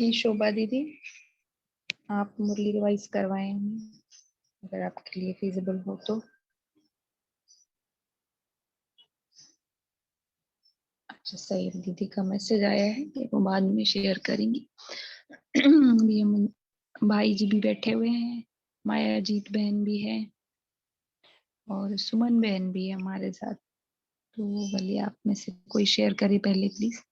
जी शोभा दीदी, आप मुरली रिवाइज करवाएं हमें, अगर आपके लिए फिजिबल हो तो। अच्छा सही, दीदी का मैसेज आया है, ये वो बाद में शेयर करेंगी। अभी हम भाई जी भी बैठे हुए हैं, माया जीत बहन भी है और सुमन बहन भी है हमारे साथ। तो भले आप में से कोई शेयर करे पहले प्लीज।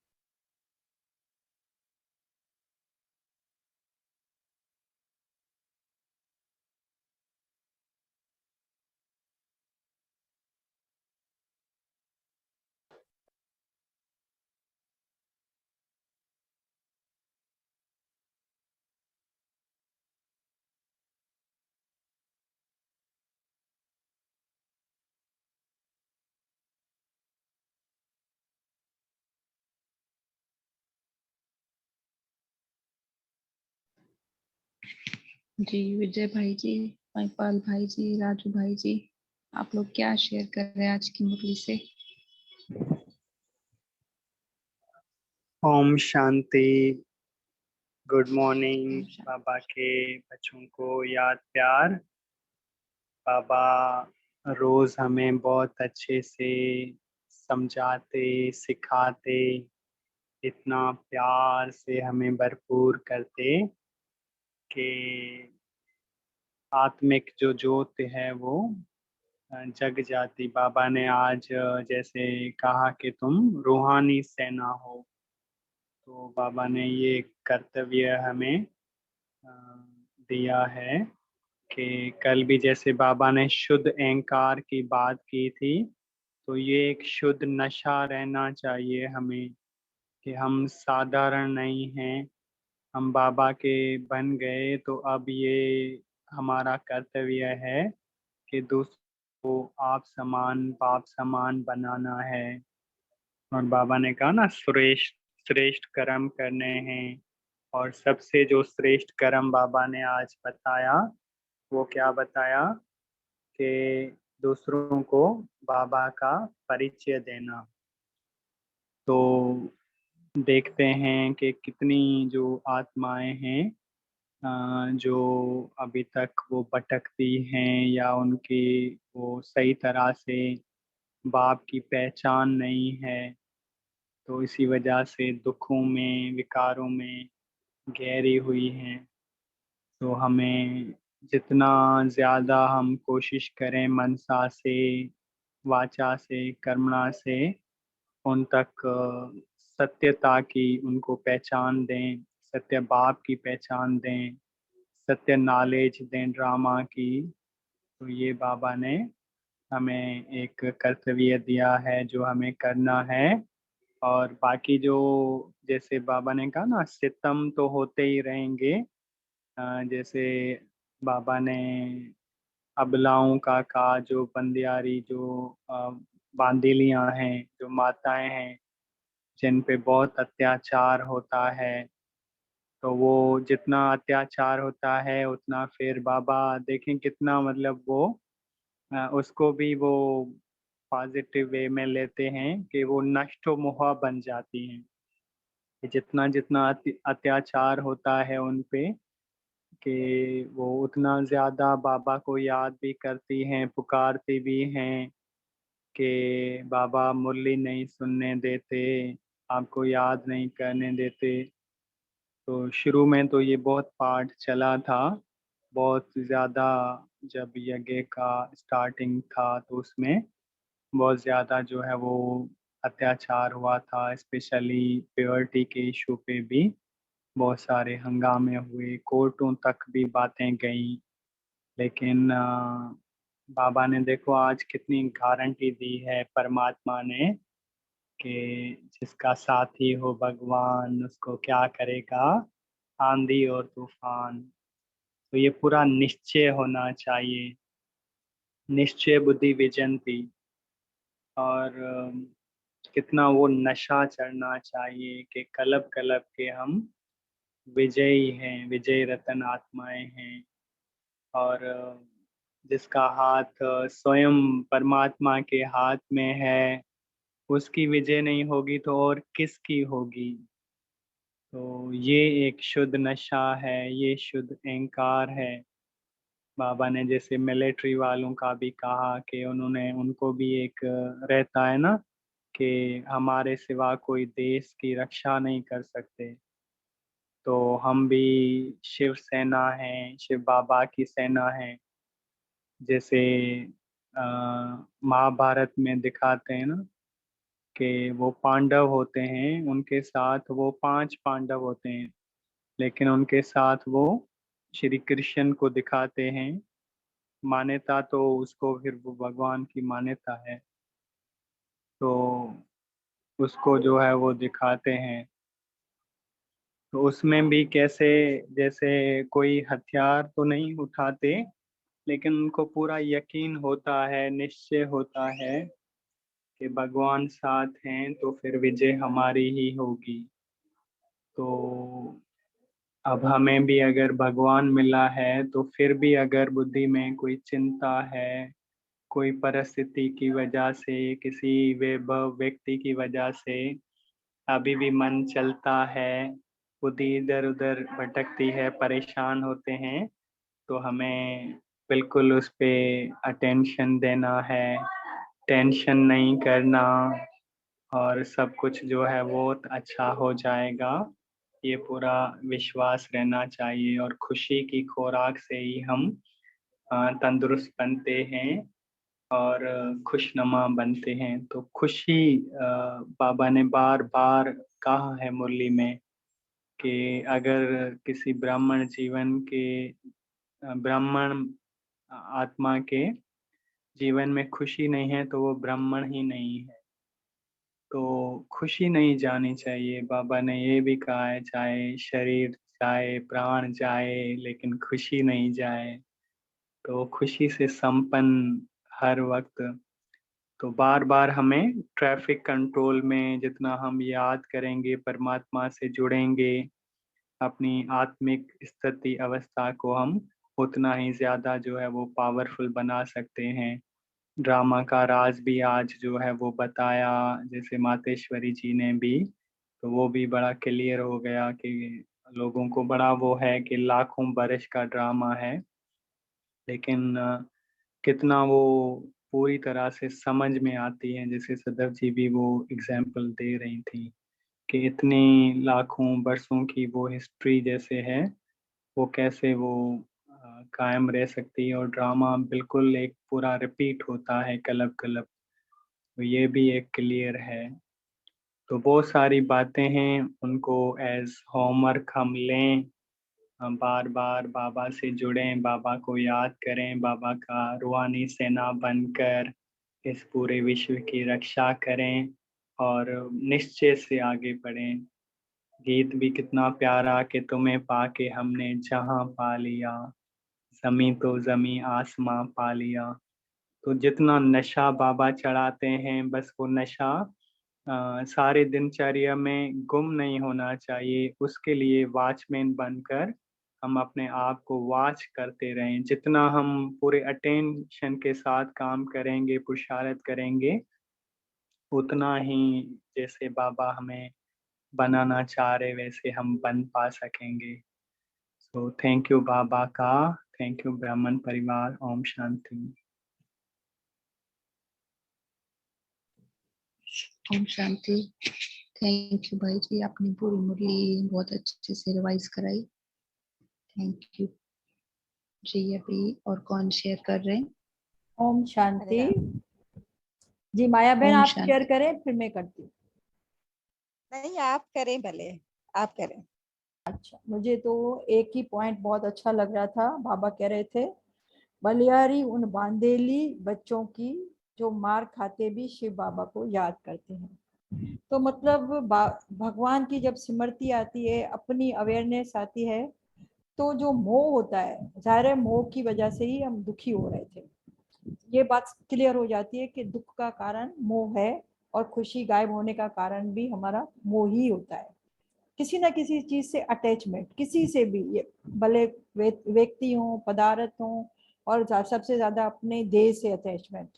जी विजय भाई जी, महिपाल भाई जी, राजू भाई जी, आप लोग क्या शेयर कर रहे हैं आज की मुरली से? ओम शांति। Good morning. बाबा के बच्चों को याद प्यार। बाबा रोज हमें बहुत अच्छे से समझाते सिखाते, इतना प्यार से हमें भरपूर करते कि आत्मिक जो ज्योत है वो जग जाती। बाबा ने आज जैसे कहा कि तुम रूहानी सेना हो, तो बाबा ने ये कर्तव्य हमें अ, दिया है कि कल भी जैसे बाबा ने शुद्ध अहंकार की बात की थी, तो ये एक शुद्ध नशा रहना चाहिए हमें कि हम साधारण नहीं हैं, हम बाबा के बन गए, तो अब ये हमारा कर्तव्य है कि दूसरों को आप समान बाप समान बनाना है। और बाबा ने कहा ना, श्रेष्ठ श्रेष्ठ कर्म करने हैं, और सबसे जो श्रेष्ठ कर्म बाबा ने आज बताया, वो क्या बताया कि दूसरों को बाबा का परिचय देना। तो देखते हैं कि कितनी जो आत्माएं हैं जो अभी तक वो भटकती हैं, या उनकी वो सही तरह से बाप की पहचान नहीं है, तो इसी वजह से दुखों में विकारों में गहरी हुई हैं। तो हमें जितना ज़्यादा हम कोशिश करें मनसा से, वाचा से, कर्मणा से उन तक सत्यता की उनको पहचान दें, सत्य बाप की पहचान दें, सत्य नॉलेज दें ड्रामा की, तो ये बाबा ने हमें एक कर्तव्य दिया है जो हमें करना है। और बाकी जो जैसे बाबा ने कहा ना, सितम तो होते ही रहेंगे। जैसे बाबा ने अबलाओं का कहा, जो बंदियारी जो बांदीलियां हैं, जो माताएं हैं जिन पे बहुत अत्याचार होता है, तो वो जितना अत्याचार होता है उतना फिर बाबा देखें कितना मतलब वो उसको भी वो पॉजिटिव वे में लेते हैं कि वो नष्टो मोहा बन जाती हैं, कि जितना जितना अत्याचार होता है उन पे, कि वो उतना ज़्यादा बाबा को याद भी करती हैं, पुकारती भी हैं कि बाबा मुरली नहीं सुनने देते, आपको याद नहीं करने देते। तो शुरू में तो ये बहुत पाठ चला था, बहुत ज़्यादा। जब यज्ञ का स्टार्टिंग था तो उसमें बहुत ज़्यादा जो है वो अत्याचार हुआ था, स्पेशली प्योरिटी के इशू पे भी बहुत सारे हंगामे हुए, कोर्टों तक भी बातें गई। लेकिन बाबा ने देखो आज कितनी गारंटी दी है परमात्मा ने कि जिसका साथी हो भगवान उसको क्या करेगा आंधी और तूफान। तो ये पूरा निश्चय होना चाहिए, निश्चय बुद्धि विजंती। और कितना वो नशा चढ़ना चाहिए कि कलब कलब के हम विजयी हैं, विजय रतन आत्माएं हैं। और जिसका हाथ स्वयं परमात्मा के हाथ में है, उसकी विजय नहीं होगी तो और किसकी होगी। तो ये एक शुद्ध नशा है, ये शुद्ध अहंकार है। बाबा ने जैसे मिलिट्री वालों का भी कहा कि उनको भी एक रहता है ना कि हमारे सिवा कोई देश की रक्षा नहीं कर सकते। तो हम भी शिव सेना हैं, शिव बाबा की सेना है। जैसे अ, महाभारत में दिखाते हैं ना कि वो पांडव होते हैं, उनके साथ वो 5 पांडव होते हैं, लेकिन उनके साथ वो श्री कृष्ण को दिखाते हैं। मान्यता तो उसको फिर वो भगवान की मान्यता है, तो उसको जो है वो दिखाते हैं। तो उसमें भी कैसे, जैसे कोई हथियार तो नहीं उठाते, लेकिन उनको पूरा यकीन होता है, निश्चय होता है कि भगवान साथ हैं तो फिर विजय हमारी ही होगी। तो अब हमें भी अगर भगवान मिला है तो फिर भी अगर बुद्धि में कोई चिंता है, कोई परिस्थिति की वजह से, किसी वैभव व्यक्ति की वजह से अभी भी मन चलता है, बुद्धि इधर उधर भटकती है, परेशान होते हैं, तो हमें बिल्कुल उस पे अटेंशन देना है, टेंशन नहीं करना, और सब कुछ जो है वो अच्छा हो जाएगा, ये पूरा विश्वास रहना चाहिए। और खुशी की खुराक से ही हम तंदुरुस्त बनते हैं और खुशनुमा बनते हैं। तो खुशी बाबा ने बार बार कहा है मुरली में कि अगर किसी ब्राह्मण जीवन के ब्राह्मण आत्मा के जीवन में खुशी नहीं है तो वो ब्राह्मण ही नहीं है। तो खुशी नहीं जानी चाहिए। बाबा ने ये भी कहा है, चाहे शरीर जाए, प्राण जाए, लेकिन खुशी नहीं जाए। तो खुशी से संपन्न हर वक्त। तो बार बार हमें ट्रैफिक कंट्रोल में जितना हम याद करेंगे, परमात्मा से जुड़ेंगे, अपनी आत्मिक स्थिति अवस्था को हम उतना ही ज्यादा जो है वो पावरफुल बना सकते हैं। ड्रामा का राज भी आज जो है वो बताया, जैसे मातेश्वरी जी ने भी, तो वो भी बड़ा क्लियर हो गया कि लोगों को बड़ा वो है कि लाखों बरस का ड्रामा है, लेकिन कितना वो पूरी तरह से समझ में आती है। जैसे सदर जी भी वो एग्जाम्पल दे रही थी कि इतनी लाखों बरसों की वो हिस्ट्री जैसे है, वो कैसे वो कायम रह सकती है, और ड्रामा बिल्कुल एक पूरा रिपीट होता है कलब कलब। तो ये भी एक क्लियर है। तो बहुत सारी बातें हैं, उनको एज होमवर्क हम लें, हम बार बार बाबा से जुड़ें, बाबा को याद करें, बाबा का रूहानी सेना बनकर इस पूरे विश्व की रक्षा करें और निश्चय से आगे बढ़ें। गीत भी कितना प्यारा कि तुम्हें पाके हमने जहां पा लिया, जमी तो जमी आसमां पा लिया। तो जितना नशा बाबा चढ़ाते हैं, बस वो नशा सारे दिनचर्या में गुम नहीं होना चाहिए। उसके लिए वॉचमैन बनकर हम अपने आप को वॉच करते रहें। जितना हम पूरे अटेंशन के साथ काम करेंगे, पुरुषार्थ करेंगे, उतना ही जैसे बाबा हमें बनाना चाह रहे वैसे हम बन पा सकेंगे। सो थैंक यू बाबा का, थैंक यू ब्राह्मण परिवार। ओम शांति। ओम शांति। थैंक यू भाई जी, आपने पूरी मुरली बहुत अच्छे से रिवाइज कराई। थैंक यू जी। अभी और कौन शेयर कर रहे हैं? ओम हरे शांति। राम। जी माया बहन ओम आप शेयर शांति। करें फिर मैं करती हूँ। नहीं, आप करें, भले आप करें। अच्छा, मुझे तो एक ही पॉइंट बहुत अच्छा लग रहा था। बाबा कह रहे थे बलियारी उन बांदेली बच्चों की जो मार खाते भी शिव बाबा को याद करते हैं। तो मतलब भगवान की जब स्मृति आती है, अपनी अवेयरनेस आती है, तो जो मोह होता है, जाहिर है मोह की वजह से ही हम दुखी हो रहे थे। ये बात क्लियर हो जाती है कि दुख का कारण मोह है और खुशी गायब होने का कारण भी हमारा मोह ही होता है। किसी ना किसी चीज से अटैचमेंट, किसी से भी, ये भले व्यक्ति हो, पदार्थ हो, और सबसे ज्यादा अपने देह से अटैचमेंट,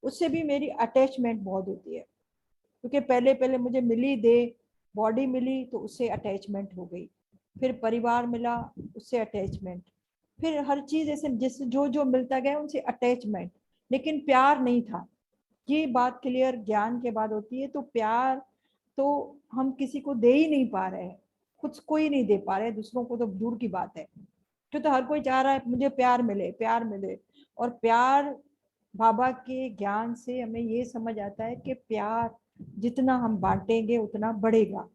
उससे भी मेरी अटैचमेंट बहुत होती है। क्योंकि पहले पहले मुझे मिली देह बॉडी मिली तो उससे अटैचमेंट हो गई, फिर परिवार मिला उससे अटैचमेंट, फिर हर चीज ऐसे जिस जो जो मिलता गया उनसे अटैचमेंट, लेकिन प्यार नहीं था। ये बात क्लियर ज्ञान के बाद होती है। तो प्यार तो हम किसी को दे ही नहीं पा रहे हैं, खुद को ही नहीं दे पा रहे, दूसरों को तो दूर की बात है। क्यों, तो हर कोई चाह रहा है मुझे प्यार मिले, प्यार मिले। और प्यार बाबा के ज्ञान से हमें ये समझ आता है कि प्यार जितना हम बांटेंगे उतना बढ़ेगा।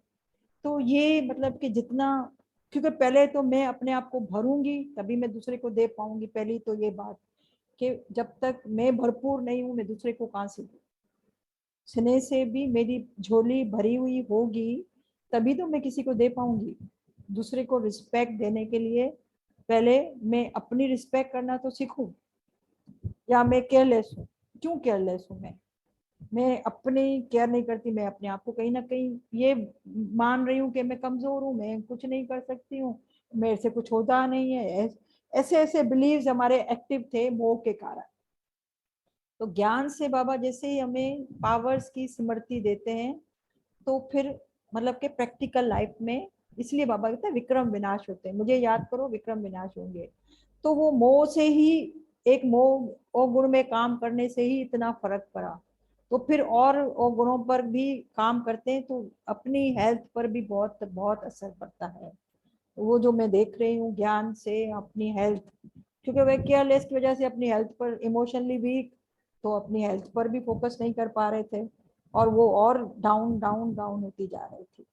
तो ये मतलब कि जितना, क्योंकि पहले तो मैं अपने आप को भरूंगी तभी मैं दूसरे को दे पाऊंगी। पहली तो ये बात कि जब तक मैं भरपूर नहीं हूं मैं दूसरे को कहां से दूं। स्नेह से भी मेरी झोली भरी हुई होगी तभी तो मैं किसी को दे पाऊंगी। दूसरे को रिस्पेक्ट देने के लिए पहले मैं अपनी रिस्पेक्ट करना तो सीखूं। या मैं केयरलेस हूँ, क्यों केयरलेस हूँ मैं अपनी केयर नहीं करती, मैं अपने आप को कहीं ना कहीं ये मान रही हूँ कि मैं कमजोर हूँ, मैं कुछ नहीं कर सकती हूँ, मेरे से कुछ होता नहीं है। ऐसे ऐसे बिलीव्स हमारे एक्टिव थे मोह के कारण। तो ज्ञान से बाबा जैसे ही हमें पावर्स की स्मृति देते हैं तो फिर मतलब कि प्रैक्टिकल लाइफ में, इसलिए बाबा कहते हैं विक्रम विनाश होते हैं, मुझे याद करो विक्रम विनाश होंगे। तो वो मोह से ही, एक मोह और गुण में काम करने से ही इतना फर्क पड़ा। तो फिर और गुणों पर भी काम करते हैं तो अपनी हेल्थ पर भी बहुत बहुत असर पड़ता है। तो वो जो मैं देख रही हूँ ज्ञान से अपनी हेल्थ, क्योंकि वे केयरलेस की वजह से अपनी हेल्थ पर इमोशनली वीक, तो अपनी हेल्थ पर भी फोकस नहीं कर पा रहे थे और वो और डाउन डाउन डाउन होती जा रही थी।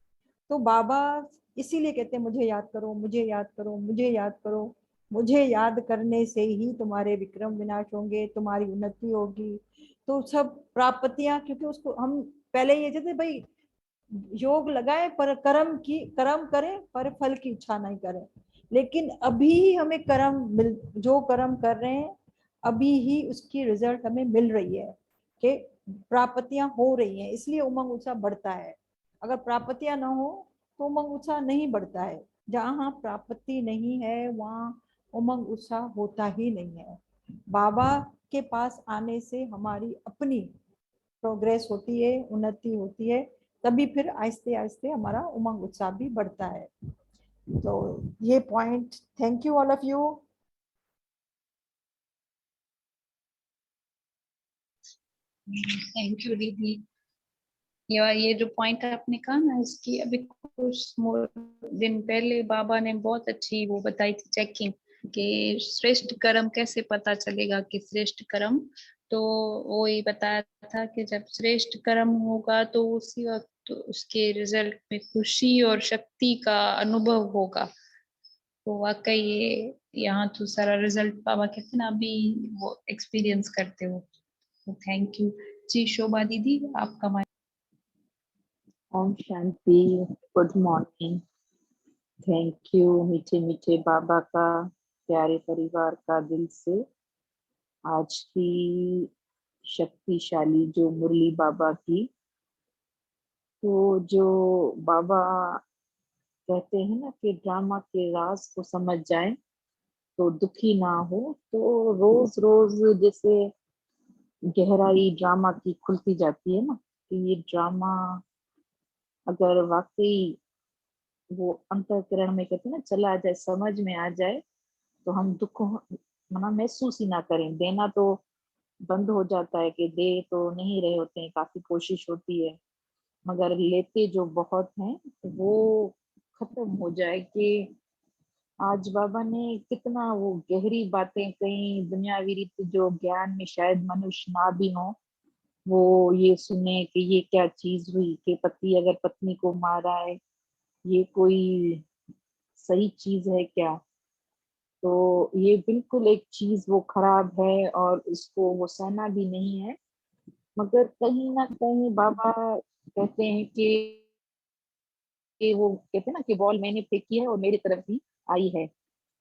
तो बाबा इसीलिए कहते हैं मुझे याद करो, मुझे याद करो, मुझे याद करो। मुझे याद करने से ही तुम्हारे विक्रम विनाश होंगे, तुम्हारी उन्नति होगी। तो सब प्राप्तियां, क्योंकि उसको हम पहले ये कहते भाई योग लगाए पर कर्म करें पर फल की इच्छा नहीं करें। लेकिन अभी हमें कर्म मिल, जो कर्म कर रहे हैं अभी ही उसकी रिजल्ट हमें मिल रही है कि प्राप्तियां हो रही हैं, इसलिए उमंग उत्साह बढ़ता है। अगर प्राप्तियां ना हो तो उमंग उत्साह नहीं बढ़ता है। जहाँ प्राप्ति नहीं है वहाँ उमंग उत्साह होता ही नहीं है। बाबा के पास आने से हमारी अपनी प्रोग्रेस होती है, उन्नति होती है, तभी फिर आहिस्ते आहिस्ते हमारा उमंग उत्साह भी बढ़ता है। तो ये point, thank you all of you. Thank you दीदी। ये जो पॉइंट आपने कहा ना, इसकी अभी कुछ दिन पहले बाबा ने बहुत अच्छी वो बताई थी चेकिंग कि श्रेष्ठ कर्म कैसे पता चलेगा कि श्रेष्ठ कर्म। तो वो ये बताया था कि जब श्रेष्ठ कर्म होगा तो उसी वक्त तो उसके रिजल्ट में खुशी और शक्ति का अनुभव होगा। तो वाकई ये यहाँ तो सारा रिजल्ट बाबा कहते हैं ना अभी वो एक्सपीरियंस करते हो। तो थैंक यू जी। शोभा दीदी आपका। ओम शांति। Good morning. थैंक यू मीठे मीठे बाबा का, प्यारे परिवार का दिल से। आज की शक्तिशाली जो मुरली बाबा की, तो जो बाबा कहते हैं ना कि ड्रामा के राज को समझ जाए तो दुखी ना हो। तो रोज रोज जैसे गहराई ड्रामा की खुलती जाती है ना, कि ये ड्रामा अगर वाकई वो अंतःकरण में कहते हैं ना चला जाए, समझ में आ जाए, तो हम दुख मना महसूस ही ना करें। देना तो बंद हो जाता है कि दे तो नहीं रहे होते हैं, काफी कोशिश होती है, मगर लेते जो बहुत हैं वो खत्म हो जाए। कि आज बाबा ने कितना वो गहरी बातें कही, दुनियावी रीति जो ज्ञान में शायद मनुष्य ना भी हो, वो ये सुने कि ये क्या चीज हुई कि पति अगर पत्नी को मारा है, ये कोई सही चीज है क्या। तो ये बिल्कुल एक चीज वो खराब है और इसको वो सहना भी नहीं है। मगर कहीं ना कहीं बाबा कहते हैं कि वो कहते हैं ना कि बॉल मैंने फेंकी है और मेरी तरफ ही आई है।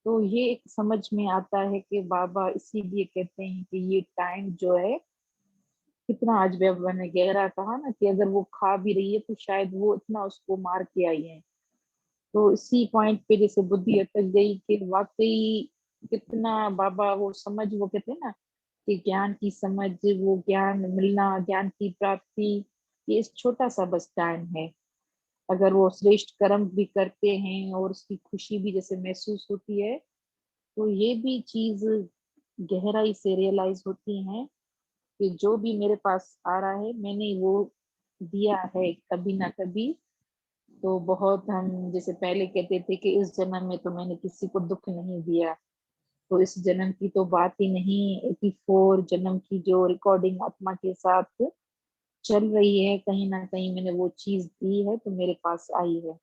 तो ये एक समझ में आता है कि बाबा इसीलिए कहते हैं कि ये टाइम जो है कितना, आज बाबा ने गहरा कहा ना कि अगर वो खा भी रही है तो शायद वो इतना उसको मार के आई है। तो इसी पॉइंट पे जैसे बुद्धि अटक गई कि वाकई कितना बाबा वो समझ, वो कहते हैं ना कि ज्ञान की समझ, वो ज्ञान मिलना, ज्ञान की प्राप्ति, ये इस छोटा सा बस टाइम है। अगर वो श्रेष्ठ कर्म भी करते हैं और उसकी खुशी भी जैसे महसूस होती है, तो ये भी चीज गहराई से रियलाइज होती है कि जो भी मेरे पास आ रहा है मैंने वो दिया है कभी ना कभी। तो बहुत हम जैसे पहले कहते थे कि इस जन्म में तो मैंने किसी को दुख नहीं दिया, तो इस जन्म की तो बात ही नहीं। 84 जन्म की जो रिकॉर्डिंग आत्मा के साथ चल रही है, कहीं ना कहीं मैंने वो चीज दी है तो मेरे पास आई है।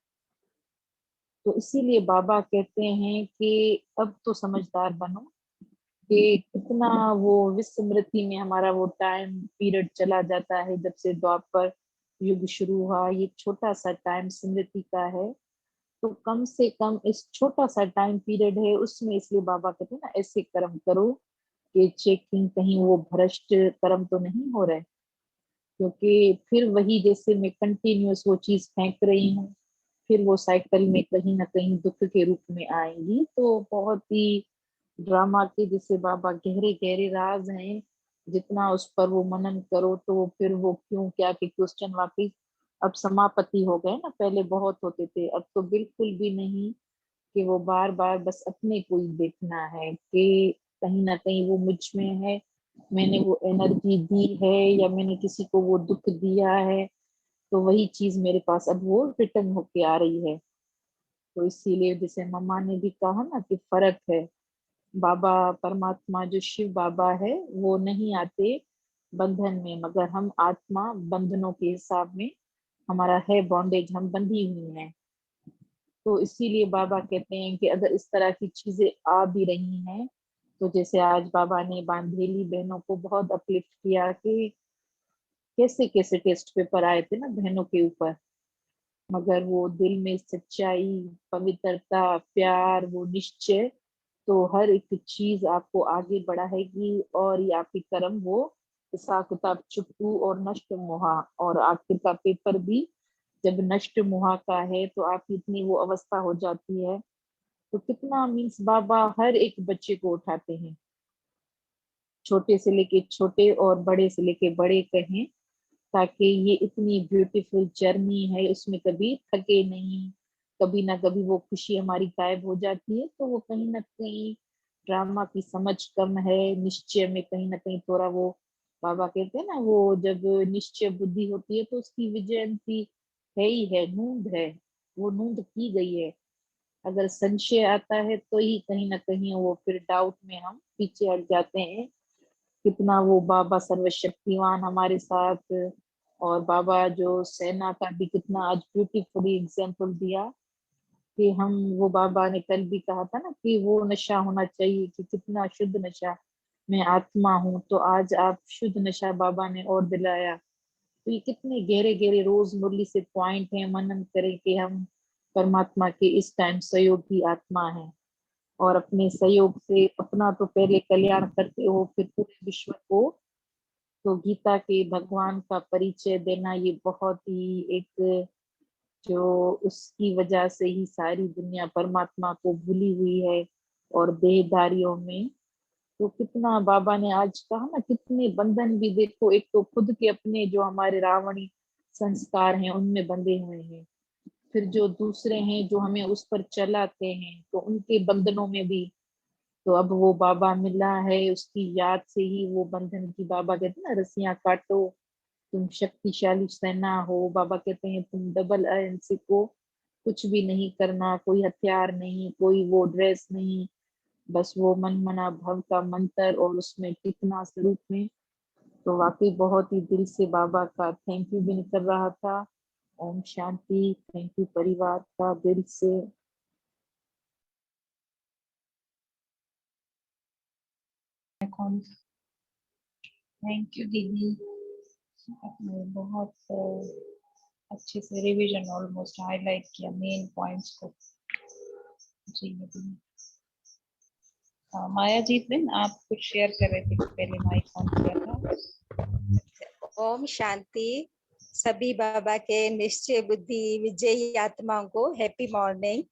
तो इसीलिए बाबा कहते हैं कि अब तो समझदार बनो कि कितना वो विस्मृति में हमारा वो टाइम पीरियड चला जाता है। जब से द्वापर युग शुरू हुआ, ये छोटा सा टाइम स्मृति का है, तो कम से कम इस छोटा सा टाइम पीरियड है उसमें, इसलिए बाबा कहते हैं ना ऐसे कर्म करो कि चेकिंग कहीं वो भ्रष्ट कर्म तो नहीं हो रहे। क्योंकि फिर वही जैसे मैं कंटिन्यूअस वो चीज फेंक रही हूँ, फिर वो साइकिल में कहीं ना कहीं दुख के रूप में आएंगी। तो बहुत ही ड्रामा के जैसे बाबा गहरे गहरे राज हैं, जितना उस पर वो मनन करो तो फिर वो क्यों क्या के क्वेश्चन वापिस अब समापति हो गए ना। पहले बहुत होते थे, अब तो बिल्कुल भी नहीं कि वो बार बार बस अपने को ही देखना है कि कहीं ना कहीं वो मुझ में है, मैंने वो एनर्जी दी है या मैंने किसी को वो दुख दिया है, तो वही चीज मेरे पास अब वो रिटर्न होके आ रही है। तो इसीलिए जैसे मम्मा ने भी कहा ना कि फर्क है, बाबा परमात्मा जो शिव बाबा है वो नहीं आते बंधन में, मगर हम आत्मा बंधनों के हिसाब में हमारा है बॉन्डेज, हम बंधी हुई हैं। तो इसीलिए बाबा कहते हैं कि अगर इस तरह की चीजें आ भी रही हैं, तो जैसे आज बाबा ने बांधेली बहनों को बहुत अपलिफ्ट किया कि कैसे कैसे टेस्ट पेपर आए थे ना बहनों के ऊपर, मगर वो दिल में सच्चाई, पवित्रता, प्यार, वो निश्चय, तो हर एक चीज आपको आगे बढ़ाएगी। और ये आपकी कर्म वो हिसाब किताब चुप्पू और नष्ट मोहा, और आखिर का पेपर भी जब नष्ट मोहा का है तो आपकी इतनी वो अवस्था हो जाती है। तो कितना मीन्स बाबा हर एक बच्चे को उठाते हैं, छोटे से लेके छोटे और बड़े से लेके बड़े कहें, ताकि ये इतनी ब्यूटीफुल जर्नी है उसमें कभी थके नहीं। कभी ना कभी वो खुशी हमारी गायब हो जाती है, तो वो कहीं ना कहीं ड्रामा की समझ कम है, निश्चय में कहीं ना कहीं थोड़ा वो, बाबा कहते हैं ना वो जब निश्चय बुद्धि होती है तो उसकी विजयंती है ही है, नूंद है, वो नूंद की गई है। अगर संशय आता है तो ही कहीं ना कहीं वो फिर डाउट में हम पीछे हट जाते हैं। कितना वो बाबा सर्वशक्तिमान हमारे साथ, और बाबा जो सेना का भी कितना आज ब्यूटीफुली एग्जाम्पल दिया कि हम, वो बाबा ने कल भी कहा था ना कि वो नशा होना चाहिए कि कितना शुद्ध नशा, मैं आत्मा हूँ। तो आज आप शुद्ध नशा बाबा ने और दिलाया। तो ये कितने गहरे गहरे रोज मुरली से पॉइंट है, मनन करें कि हम परमात्मा के इस टाइम सहयोगी आत्मा है, और अपने सहयोग से अपना तो पहले कल्याण करते हो फिर पूरे विश्व को। तो गीता के भगवान का परिचय देना ये बहुत ही एक, जो उसकी वजह से ही सारी दुनिया परमात्मा को भूली हुई है और देहधारियों में। तो कितना बाबा ने आज कहा ना, कितने बंधन भी देखो, एक तो खुद के अपने जो हमारे रावणी संस्कार हैं उनमें बंधे हुए हैं, फिर जो दूसरे हैं जो हमें उस पर चलाते हैं तो उनके बंधनों में भी। तो अब वो बाबा मिला है, उसकी याद से ही वो बंधन की, बाबा कहते हैं ना रस्सियां काटो, तुम शक्तिशाली सेना हो। बाबा कहते हैं तुम डबल एजेंसी को कुछ भी नहीं करना, कोई हथियार नहीं, कोई वो ड्रेस नहीं, बस वो मन मना भव का मंत्र और उसमें टिकना स्वरूप में। तो वाकई बहुत ही दिल से बाबा का थैंक यू भी कर रहा था। ओम शांति। थैंक यू परिवार का दिल से। थैंक यू दीदी, आपने बहुत अच्छे से रिवीजन ऑलमोस्ट हाईलाइट किया मेन पॉइंट्स को। जी दीदी। माया जी बहन आप कुछ शेयर कर रहे थे, पहले माइक ऑन किया था। ओम शांति। सभी बाबा के निश्चय बुद्धि विजयी आत्माओं को हैप्पी मॉर्निंग।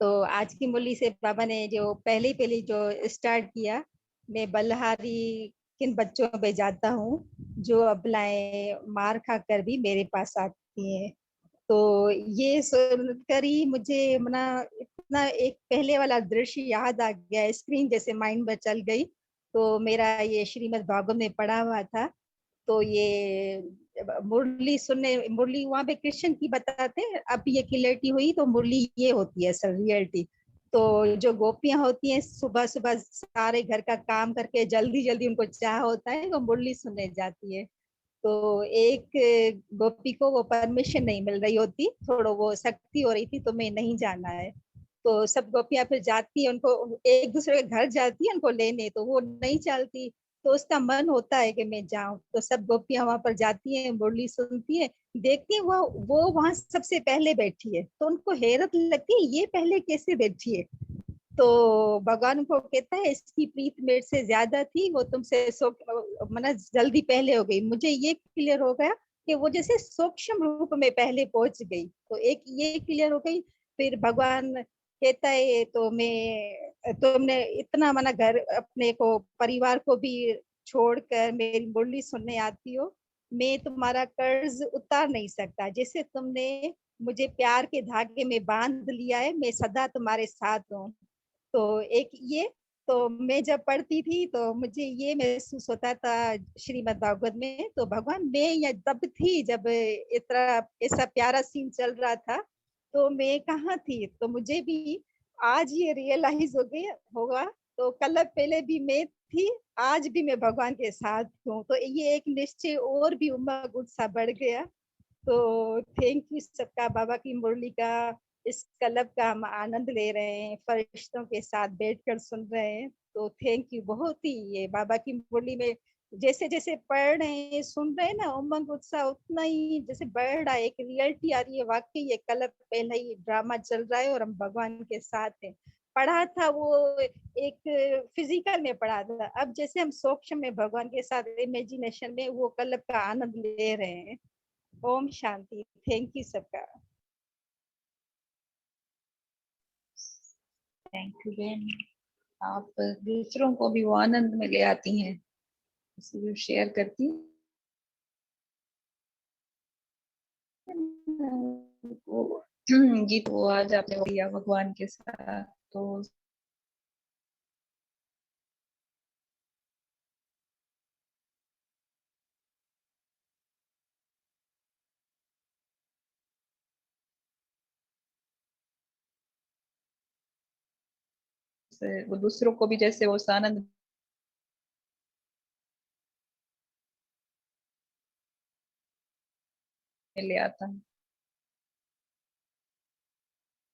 तो आज की मुरली से बाबा ने जो पहली जो स्टार्ट किया, मैं बलहारी किन बच्चों पे जाता हूँ जो अबलाएं मार खाकर भी मेरे पास आती हैं। तो ये सुनकर ही मुझे मना इतना एक पहले वाला दृश्य याद आ गया, स्क्रीन जैसे माइंड में चल गई। तो मेरा ये श्रीमद् भागवत में पढ़ा हुआ था, तो ये मुरली सुनने, मुरली वहां पे कृष्ण की बताते हैं, अब ये क्लियरिटी हुई तो मुरली ये होती है सर रियलिटी। तो जो गोपियां होती हैं सुबह सुबह सारे घर का काम करके जल्दी जल्दी उनको चाह होता है तो मुरली सुनने जाती है। तो एक गोपी को वो परमिशन नहीं मिल रही होती, थोड़ा वो सख्ती हो रही थी तो मैं नहीं जाना है। तो सब गोपियां फिर जाती है, उनको एक दूसरे के घर जाती है उनको लेने, तो वो नहीं चलती। तो उसका मन होता है कि मैं जाऊं, तो सब गोपियां वहां पर जाती हैं, मुरली सुनती है, देखती है वो वहां सबसे पहले बैठी है, तो उनको हैरत लगती है ये पहले कैसे बैठी है। तो भगवान को कहता है इसकी प्रीत मेरे से ज्यादा थी, वो तुमसे मना जल्दी पहले हो गई। मुझे ये क्लियर हो गया कि वो जैसे सूक्ष्म रूप में पहले पहुंच गई, तो एक ये क्लियर हो गई। फिर भगवान कहता है तो मैं, तुमने इतना मना घर अपने को परिवार को भी छोड़कर मेरी मुरली सुनने आती हो, मैं तुम्हारा कर्ज उतार नहीं सकता। जैसे तुमने मुझे प्यार के धागे में बांध लिया है, मैं सदा तुम्हारे साथ हूँ। तो एक ये, तो मैं जब पढ़ती थी तो मुझे ये महसूस होता था श्रीमद् भागवत में, तो भगवान मैं या तब थी जब इतना ऐसा प्यारा सीन चल रहा था, तो मैं कहाँ थी। तो मुझे भी आज ये रियलाइज हो गया होगा, तो कल पहले भी मैं थी, आज भी मैं भगवान के साथ हूँ। तो ये एक निश्चय और भी उमंग उत्साह बढ़ गया। तो थैंक यू सबका, बाबा की मुरली का इस क्लब का हम आनंद ले रहे हैं, फरिश्तों के साथ बैठकर सुन रहे हैं। तो थैंक यू, बहुत ही ये बाबा की मुरली में जैसे जैसे पढ़ रहे हैं सुन रहे हैं ना, उमंग उत्साह उतना ही जैसे बढ़ रहा है, एक रियलिटी आ रही है वाकई ये क्लब पहला ही ड्रामा चल रहा है और हम भगवान के साथ हैं। पढ़ा था वो एक फिजिकल में पढ़ा था, अब जैसे हम सूक्ष्म में भगवान के साथ इमेजिनेशन में वो क्लब का आनंद ले रहे हैं। ओम शांति, थैंक यू सबका। थैंक यू बहन, आप दूसरों को भी वो आनंद में ले आती हैं, जो शेयर करती वो गीत वो आज आपने दिया भगवान के साथ, तो वो दूसरों को भी जैसे वो आनंद में ले आता है।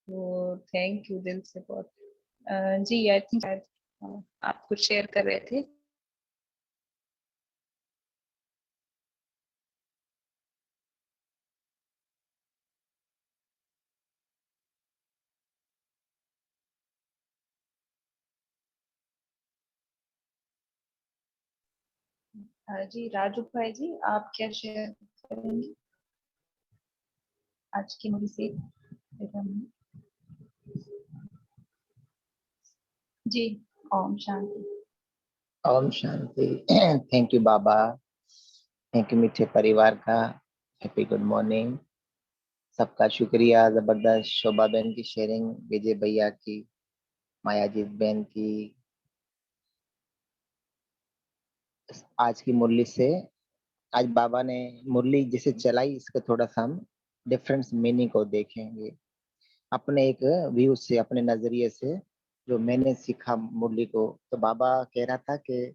तो थैंक यू दिल से बहुत। जी आई थिंक आप कुछ शेयर कर रहे थे। जी राजू भाई जी, आप क्या शेयर करेंगे आज की मूवी से? जी ओम शांति। ओम शांति। थैंक यू बाबा, थैंक यू मीठे परिवार का। Happy good morning. सबका शुक्रिया। जबरदस्त शोभा बहन की शेयरिंग, विजय भैया की, मायाजीत बहन की। आज की मुरली से, आज बाबा ने मुरली जैसे चलाई, इसका थोड़ा सा हम डिफरेंस मीनिंग को देखेंगे अपने एक व्यू से, अपने नजरिए से, जो मैंने सीखा मुरली को। तो बाबा कह रहा था कि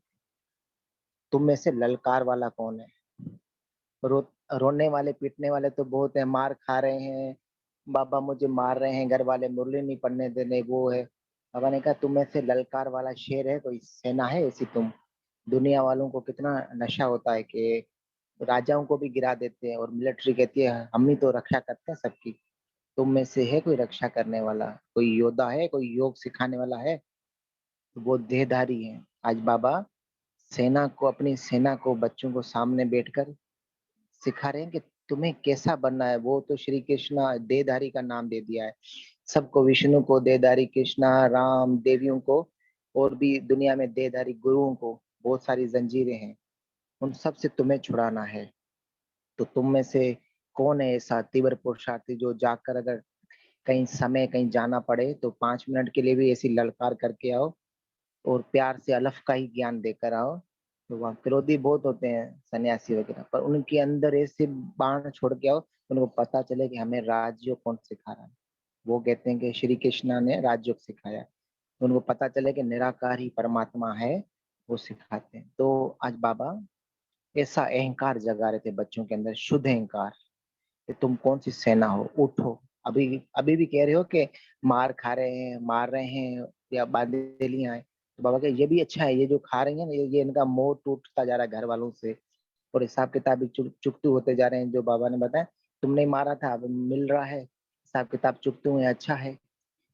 तुम में से ललकार वाला कौन है? रो रोने वाले पीटने वाले तो बहुत है, मार खा रहे हैं, बाबा मुझे मार रहे हैं, घर वाले मुरली नहीं पढ़ने देने, वो है। बाबा ने कहा तुम में से ललकार वाला शेर है, कोई सेना है ऐसी तुम? दुनिया वालों को कितना नशा होता है कि राजाओं को भी गिरा देते हैं, और मिलिट्री कहती है हम ही तो रक्षा करते हैं सबकी। तुम में से है कोई रक्षा करने वाला, कोई योद्धा है, कोई योग सिखाने वाला है? तो वो देहधारी है। आज बाबा सेना को, अपनी सेना को, बच्चों को सामने बैठकर सिखा रहे हैं कि तुम्हें कैसा बनना है। वो तो श्री कृष्णा देहधारी का नाम दे दिया है सबको, विष्णु को देहधारी, कृष्णा, राम, देवियों को, और भी दुनिया में देहधारी गुरुओं को बहुत सारी जंजीरें हैं, उन सब से तुम्हें छुड़ाना है। तो तुम में से कौन है ऐसा तीव्र पुरुषार्थी जो जाकर अगर कहीं समय कहीं जाना पड़े तो 5 मिनट के लिए भी ऐसी ललकार करके आओ और प्यार से अलफ का ही ज्ञान देकर आओ। तो वहाँ क्रोधी बहुत होते हैं सन्यासी वगैरह, पर उनके अंदर ऐसे बाण छोड़ के आओ, उनको पता चले कि हमें राजयोग कौन सिखा रहा है। वो कहते हैं कि श्री कृष्णा ने राजयोग सिखाया, तो उनको पता चले कि निराकार ही परमात्मा है, वो सिखाते हैं। तो आज बाबा ऐसा अहंकार जगा रहे थे बच्चों के अंदर, शुद्ध अहंकार कि तुम कौन सी सेना हो, उठो। अभी अभी भी कह रहे हो कि मार खा रहे हैं, मार रहे हैं या बांधेलियां हैं, तो बाबा के ये भी अच्छा है, ये जो खा रही है ना, ये इनका मोह टूटता जा रहा है घर वालों से, और हिसाब किताब भी चुकते होते जा रहे हैं। जो बाबा ने बताया तुमने मारा था, अब मिल रहा है, हिसाब किताब चुकते हुए, अच्छा है।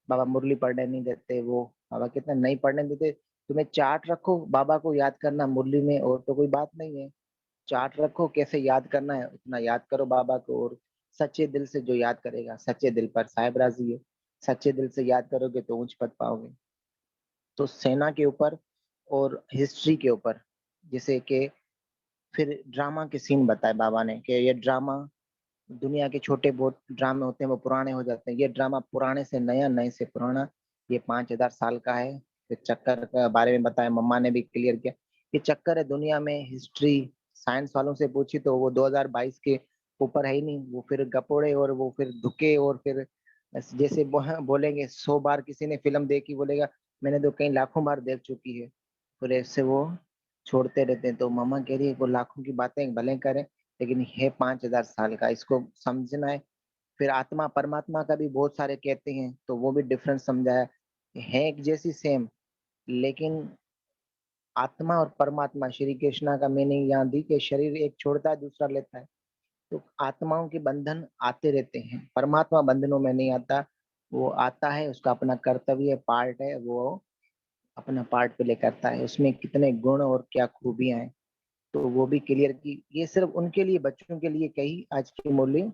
बाबा मुरली पढ़ने नहीं देते, वो बाबा कितना नहीं पढ़ने देते। तुम्हें चार्ट रखो, बाबा को याद करना मुरली में, और तो कोई बात नहीं है। चार्ट रखो कैसे याद करना है, उतना याद करो बाबा को, और सच्चे दिल से जो याद करेगा, सच्चे दिल पर साहिब राजी है, सच्चे दिल से याद करोगे तो उच्च पद पाओगे। तो सेना के ऊपर और हिस्ट्री के ऊपर, जैसे कि फिर ड्रामा के सीन बताए बाबा ने कि ये ड्रामा, दुनिया के छोटे बहुत ड्रामे होते हैं वो पुराने हो जाते हैं, ये ड्रामा पुराने से नया, नए से पुराना, ये 5000 साल का है। फिर चक्कर के बारे में बताया, मम्मा ने भी क्लियर किया। ये चक्कर है दुनिया में, हिस्ट्री साइंस वालों से पूछी तो वो 2022 के ऊपर है ही नहीं। वो फिर गपोड़े और वो फिर धुके, और फिर जैसे बोलेंगे 100 बार किसी ने फिल्म देखी, बोलेगा मैंने तो कई लाखों बार देख चुकी है। फिर ऐसे वो छोड़ते रहते हैं। तो मम्मा कह रही है वो लाखों की बातें भले करें, लेकिन है 5000 साल का, इसको समझना है। फिर आत्मा परमात्मा का भी बहुत सारे कहते हैं, तो वो भी डिफरेंस समझाया। है एक जैसी सेम, लेकिन आत्मा और परमात्मा, श्री कृष्णा का मीनिंग यहाँ दी कि शरीर एक छोड़ता है दूसरा लेता है। तो आत्माओं के बंधन आते रहते हैं, परमात्मा बंधनों में नहीं आता। वो आता है, उसका अपना कर्तव्य पार्ट है, वो अपना पार्ट प्ले करता है, उसमें कितने गुण और क्या खूबियां हैं, तो वो भी क्लियर की। ये सिर्फ उनके लिए, बच्चों के लिए कही आज की मूल्य,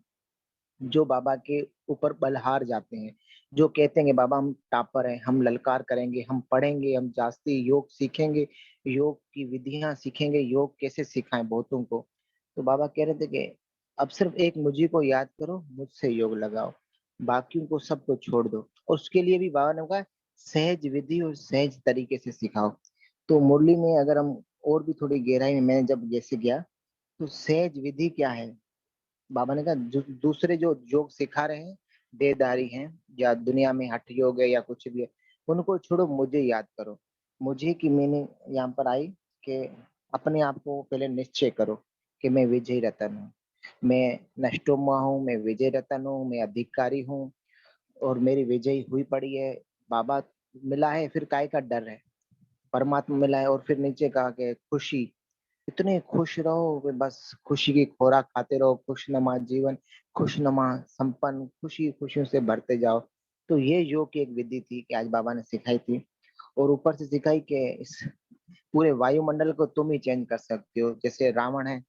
जो बाबा के ऊपर बलहार जाते हैं, जो कहते हैं कि बाबा हम टॉपर हैं, हम ललकार करेंगे, हम पढ़ेंगे, हम जास्ती योग सीखेंगे, योग की विधियां सीखेंगे, योग कैसे सिखाएं बहुतों को। तो बाबा कह रहे थे कि अब सिर्फ एक मुझे को याद करो, मुझसे योग लगाओ, बाकियों को सबको छोड़ दो। और उसके लिए भी बाबा ने कहा सहज विधि और सहज तरीके से सिखाओ। तो मुरली में अगर हम और भी थोड़ी गहराई में, मैंने जब जैसे गया, तो सहज विधि क्या है, बाबा ने कहा दूसरे जो योग सिखा रहे हैं, देहधारी हैं या दुनिया में हठ योग है या कुछ भी है, उनको छोड़ो, मुझे याद करो। मुझे की मीनिंग यहाँ पर आई कि अपने आप को पहले निश्चय करो कि मैं विजय रतन हूँ, मैं नष्टोमा हूँ, मैं विजय रतन हूँ, मैं अधिकारी हूँ, और मेरी विजय हुई पड़ी है। बाबा मिला है, फिर काय का डर है, परमात्मा मिला है। और फिर नीचे कहा कि खुशी, इतने खुश रहो कि बस खुशी की खोराक खाते रहो, खुशनुमा जीवन, खुशनुमा संपन्न, खुशी खुशियों से भरते जाओ। तो ये योग की एक विधि थी कि आज बाबा ने सिखाई थी, और ऊपर से सिखाई कि इस पूरे वायुमंडल को तुम ही चेंज कर सकते हो। जैसे रावण है,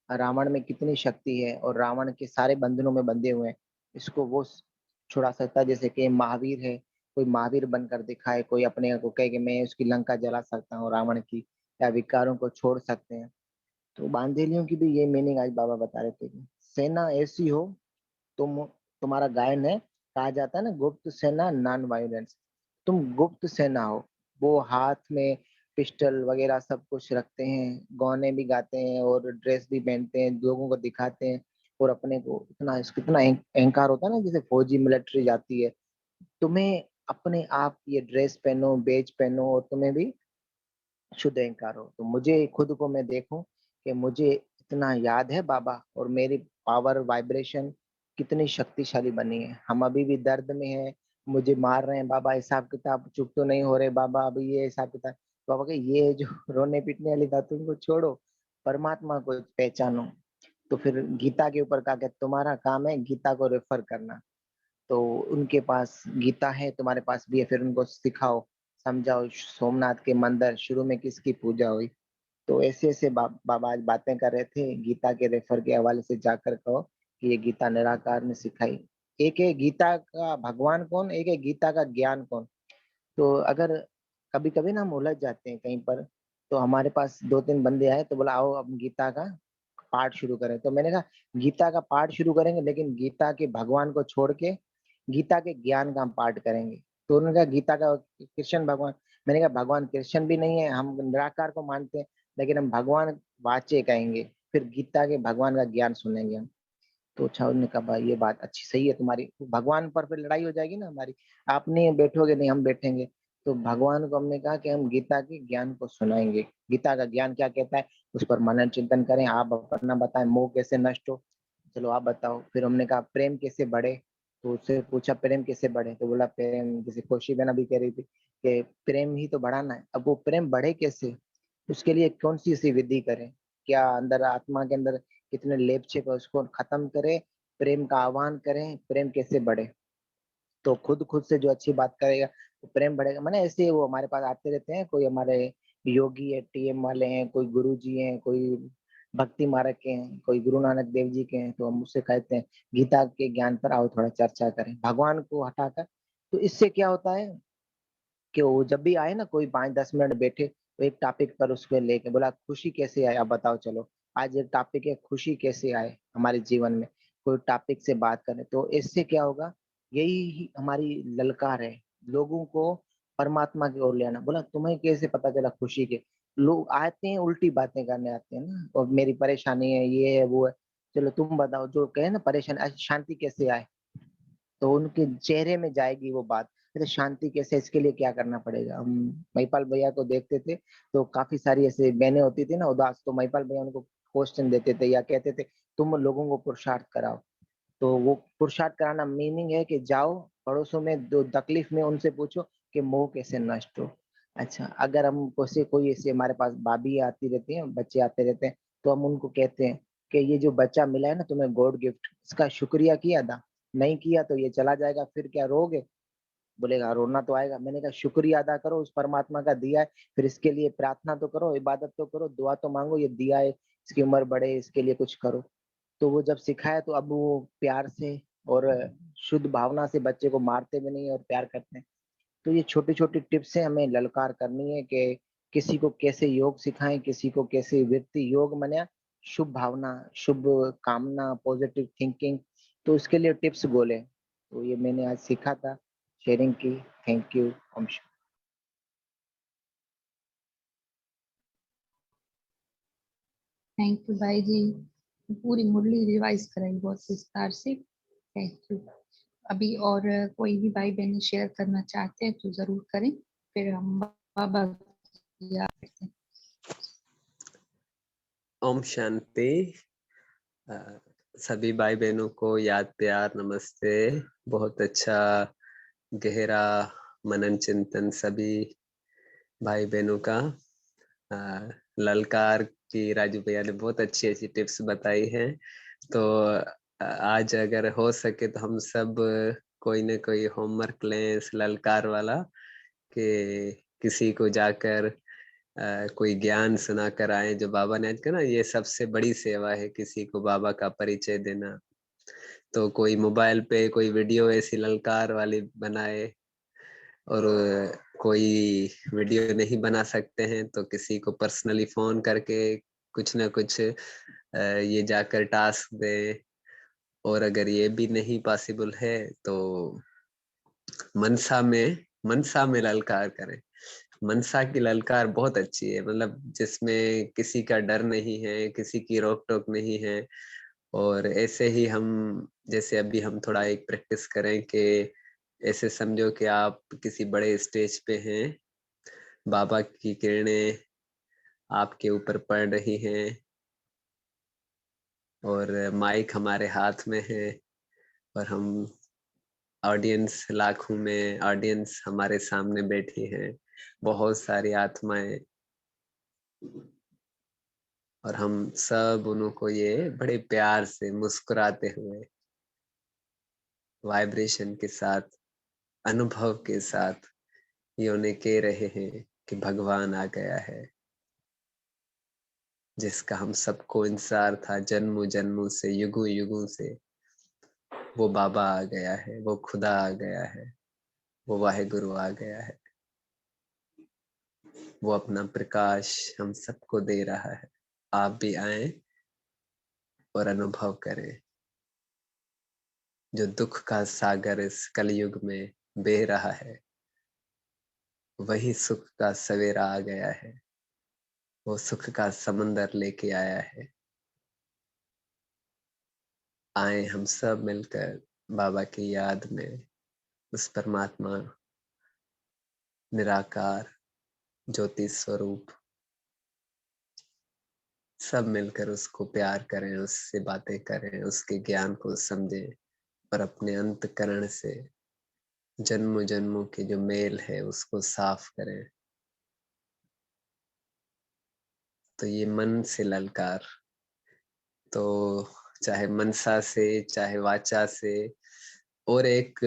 रावण में कितनी शक्ति है, और रावण के सारे बंधनों में बंधे हुए हैं, इसको वो छुड़ा सकता है। जैसे कि महावीर है, कोई महावीर बनकर दिखाए, कोई अपने को कहे कि मैं उसकी लंका जला सकता हूँ रावण की, या विकारों को छोड़ सकते हैं। तो बांधेलियों की भी ये मीनिंग आज बाबा बता रहे थे कि सेना ऐसी हो, तुम, तुम्हारा गायन है, कहा जाता है ना गुप्त सेना नॉन वायलेंस, तुम गुप्त सेना हो। वो हाथ में पिस्टल वगैरह सब कुछ रखते हैं, गाने भी गाते हैं और ड्रेस भी पहनते हैं, लोगों को दिखाते हैं, और अपने को इतना कितना अहंकार होता है ना, जैसे फौजी मिलिट्री जाती है। तुम्हें अपने आप ये ड्रेस पहनो, बेज पहनो, और तुम्हें भी शुद्ध अहंकार हो। तो मुझे खुद को मैं देखूं कि मुझे इतना याद है बाबा, और मेरी पावर वाइब्रेशन कितनी शक्तिशाली बनी है। हम अभी भी दर्द में हैं, मुझे मार रहे हैं बाबा, हिसाब किताब चुप तो नहीं हो रहे बाबा, अभी ये हिसाब किताब। बाबा के ये जो रोने पीटने वाली बातों को छोड़ो, परमात्मा को पहचानो। तो फिर गीता के ऊपर कहा कि तुम्हारा काम है गीता को रेफर करना। तो उनके पास गीता है, तुम्हारे पास भी है, फिर उनको सिखाओ, समझाओ। सोमनाथ के मंदिर शुरू में किसकी पूजा हुई, तो ऐसे ऐसे बाबा आज बातें कर रहे थे। गीता के रेफर के हवाले से जाकर कहो कि ये गीता निराकार ने सिखाई। एक है गीता का भगवान कौन, एक है गीता का ज्ञान कौन। तो अगर कभी कभी ना हम उलझ जाते हैं कहीं पर, तो हमारे पास 2-3 बंदे आए तो बोला आओ अब गीता का पाठ शुरू करें। तो मैंने कहा गीता का पाठ शुरू करेंगे, लेकिन गीता के भगवान को छोड़ के गीता के ज्ञान का हम पाठ करेंगे। तो उन्होंने कहा गीता का कृष्ण भगवान। मैंने कहा भगवान कृष्ण भी नहीं है, हम निराकार को मानते हैं, लेकिन हम भगवान वाचे कहेंगे, फिर गीता के भगवान का ज्ञान सुनेंगे हम। तो अच्छा उन्होंने कहा भाई ये बात अच्छी सही है तुम्हारी, भगवान पर फिर लड़ाई हो जाएगी ना हमारी, आप नहीं बैठोगे नहीं हम बैठेंगे। तो भगवान को हमने कहा कि हम गीता के ज्ञान को सुनाएंगे, गीता का ज्ञान क्या कहता है उस पर मनन चिंतन करें, आप अपना बताएं मोह कैसे नष्ट हो, चलो आप बताओ। फिर हमने कहा प्रेम कैसे बढ़े, तो उससे पूछा प्रेम कैसे बढ़े, तो बोला प्रेम, जैसे खुशी बहन अभी कह रही थी कि प्रेम ही तो बढ़ाना है। अब वो प्रेम बढ़े कैसे, उसके लिए कौन सी ऐसी विधि करें, क्या अंदर आत्मा के अंदर कितने लेप छेप है उसको खत्म करें, प्रेम का आह्वान करें, प्रेम कैसे बढ़े। तो खुद से जो अच्छी बात करेगा तो प्रेम बढ़ेगा। माने ऐसे वो हमारे पास आते रहते हैं, कोई हमारे योगी है, टीएम वाले हैं, कोई गुरुजी हैं, कोई भक्ति मार्ग के हैं, कोई गुरु नानक देव जी के हैं, तो हम उससे कहते हैं गीता के ज्ञान पर आओ थोड़ा चर्चा करें, भगवान को हटाकर। तो इससे क्या होता है कि वो जब भी आए ना कोई 5-10 मिनट बैठे तो एक टॉपिक पर उसको लेके बोला खुशी कैसे आए, आप बताओ, चलो आज एक टॉपिक है खुशी कैसे आए हमारे जीवन में, कोई टॉपिक से बात करें। तो इससे क्या होगा, यही हमारी ललकार है लोगों को परमात्मा की ओर ले आना। बोला तुम्हें कैसे पता चला खुशी के, लोग आते हैं उल्टी बातें करने आते हैं ना, और मेरी परेशानी है ये है वो है, चलो तुम बताओ जो कहे ना परेशानी, आज शांति कैसे आए, तो उनके चेहरे में जाएगी वो बात, अरे शांति कैसे, इसके लिए क्या करना पड़ेगा। हम महिपाल भैया को देखते थे तो काफी सारी ऐसे बहनें होती थी ना उदास, तो महिपाल भैया उनको क्वेश्चन देते थे या कहते थे तुम लोगों को पुरुषार्थ कराओ। तो वो पुरुषार्थ कराना मीनिंग है कि जाओ पड़ोसों में जो तकलीफ में उनसे पूछो कि मोह कैसे नष्ट हो। अच्छा अगर हम कोई ऐसे हमारे पास भाभी आती रहती हैं, बच्चे आते रहते हैं, तो हम उनको कहते हैं कि ये जो बच्चा मिला है ना तुम्हें गॉड गिफ्ट, इसका शुक्रिया किया अदा, नहीं किया तो ये चला जाएगा, फिर क्या रोगे, बोलेगा रोना तो आएगा। मैंने कहा शुक्रिया अदा करो उस परमात्मा का दिया है, फिर इसके लिए प्रार्थना तो करो, इबादत तो करो, दुआ तो मांगो, ये दिया है इसकी उम्र बढ़े, इसके लिए कुछ करो। तो वो जब सिखाया तो अब वो प्यार से और शुद्ध भावना से बच्चे को मारते भी नहीं और प्यार करते हैं। तो ये छोटी छोटी टिप्स है, हमें ललकार करनी है कि किसी को कैसे योग सिखाएं, किसी को कैसे व्यक्ति योग माने शुभ भावना, शुभ कामना, पॉजिटिव थिंकिंग, तो उसके लिए टिप्स बोले। तो ये मैंने आज सीखा था, शेयरिंग की। Thank you. ओम शांति। थैंक यू भाई जी, पूरी मुरली रिवाइज कराई बहुत विस्तार से, थैंक यू। अभी और कोई भी भाई बहन शेयर करना चाहते हैं तो जरूर करें, फिर हम बाबा की याद करते हैं। ओम शांति। सभी भाई बहनों को याद प्यार नमस्ते। बहुत अच्छा गहरा मनन चिंतन सभी भाई बहनों का। ललकार की राजू भैया ने बहुत अच्छी अच्छी टिप्स बताई हैं। तो आज अगर हो सके तो हम सब कोई न कोई होमवर्क लें इस ललकार वाला, कि किसी को जाकर कोई ज्ञान सुना कर आए जो बाबा ने आज कहा ना, ये सबसे बड़ी सेवा है किसी को बाबा का परिचय देना। तो कोई मोबाइल पे कोई वीडियो ऐसी ललकार वाली बनाए, और कोई वीडियो नहीं बना सकते हैं तो किसी को पर्सनली फोन करके कुछ ना कुछ ये जाकर टास्क दे। और अगर ये भी नहीं पॉसिबल है तो मनसा में ललकार करें। मनसा की ललकार बहुत अच्छी है, मतलब जिसमें किसी का डर नहीं है, किसी की रोक टोक नहीं है। और ऐसे ही हम, जैसे अभी हम थोड़ा एक प्रैक्टिस करें कि ऐसे समझो कि आप किसी बड़े स्टेज पे हैं, बाबा की किरणें आपके ऊपर पड़ रही हैं और माइक हमारे हाथ में है, और हम ऑडियंस, लाखों में ऑडियंस हमारे सामने बैठी है, बहुत सारी आत्माएं, और हम सब उनको ये बड़े प्यार से मुस्कुराते हुए वाइब्रेशन के साथ, अनुभव के साथ ये उन्हें कह रहे हैं कि भगवान आ गया है, जिसका हम सबको इंतजार था जन्मों जन्मों से, युगों युगों से। वो बाबा आ गया है, वो खुदा आ गया है, वो वाहेगुरु आ गया है। वो अपना प्रकाश हम सबको दे रहा है। आप भी आए और अनुभव करें। जो दुख का सागर इस कलयुग में बह रहा है, वही सुख का सवेरा आ गया है। वो सुख का समंदर लेके आया है। आए हम सब मिलकर बाबा की याद में उस परमात्मा निराकार ज्योति स्वरूप सब मिलकर उसको प्यार करें, उससे बातें करें, उसके ज्ञान को समझें और अपने अंतकरण से जन्मों जन्मों की जो मेल है उसको साफ करें। तो ये मन से ललकार, तो चाहे मनसा से, चाहे वाचा से, और एक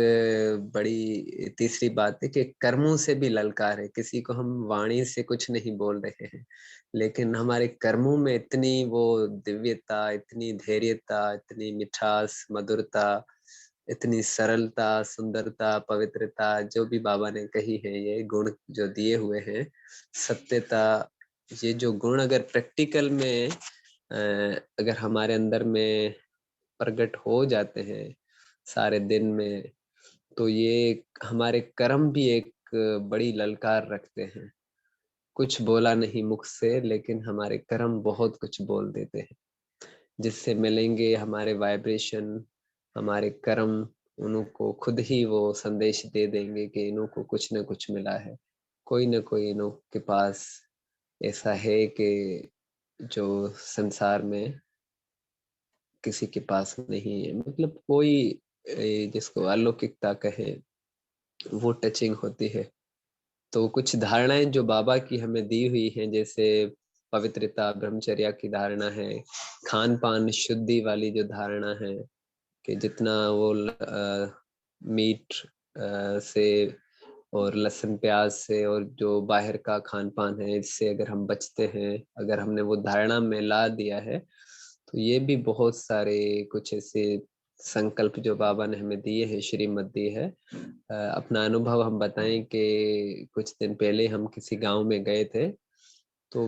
बड़ी तीसरी बात है कि कर्मों से भी ललकार है। किसी को हम वाणी से कुछ नहीं बोल रहे हैं, लेकिन हमारे कर्मों में इतनी वो दिव्यता, इतनी धैर्यता, इतनी मिठास, मधुरता, इतनी सरलता, सुंदरता, पवित्रता, जो भी बाबा ने कही है, ये गुण जो दिए हुए हैं, सत्यता, ये जो गुण अगर प्रैक्टिकल में अगर हमारे अंदर में प्रकट हो जाते हैं सारे दिन में, तो ये हमारे कर्म भी एक बड़ी ललकार रखते हैं। कुछ बोला नहीं मुख से, लेकिन हमारे कर्म बहुत कुछ बोल देते हैं। जिससे मिलेंगे हमारे वाइब्रेशन, हमारे कर्म उनको खुद ही वो संदेश दे देंगे कि इन्हों को कुछ न कुछ मिला है। कोई न कोई इन्हों के पास ऐसा है कि जो संसार में किसी के पास नहीं है। मतलब कोई जिसको अलौकिकता कहे, वो टचिंग होती है। तो कुछ धारणाएं जो बाबा की हमें दी हुई हैं, जैसे पवित्रता, ब्रह्मचर्या की धारणा है, खान पान शुद्धि वाली जो धारणा है कि जितना वो मीट से और लहसुन प्याज से और जो बाहर का खान पान है, इससे अगर हम बचते हैं, अगर हमने वो धारणा में ला दिया है, तो ये भी बहुत सारे कुछ ऐसे संकल्प जो बाबा ने हमें दिए हैं, श्रीमत दी है। अपना अनुभव हम बताएं कि कुछ दिन पहले हम किसी गांव में गए थे, तो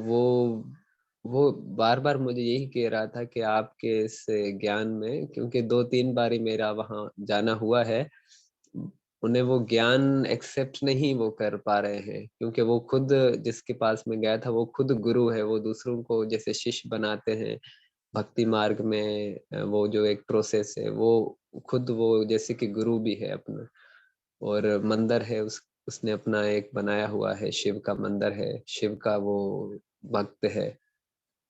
वो बार बार मुझे यही कह रहा था कि आपके इस ज्ञान में, क्योंकि 2-3 बारी मेरा वहां जाना हुआ है, उन्हें वो ज्ञान एक्सेप्ट नहीं वो कर पा रहे हैं, क्योंकि वो खुद जिसके पास में गया था वो खुद गुरु है। वो दूसरों को जैसे शिष्य बनाते हैं भक्ति मार्ग में, वो जो एक प्रोसेस है, वो खुद वो जैसे कि गुरु भी है अपना। और मंदिर है, उसने अपना एक बनाया हुआ है, शिव का मंदिर है, शिव का वो भक्त है।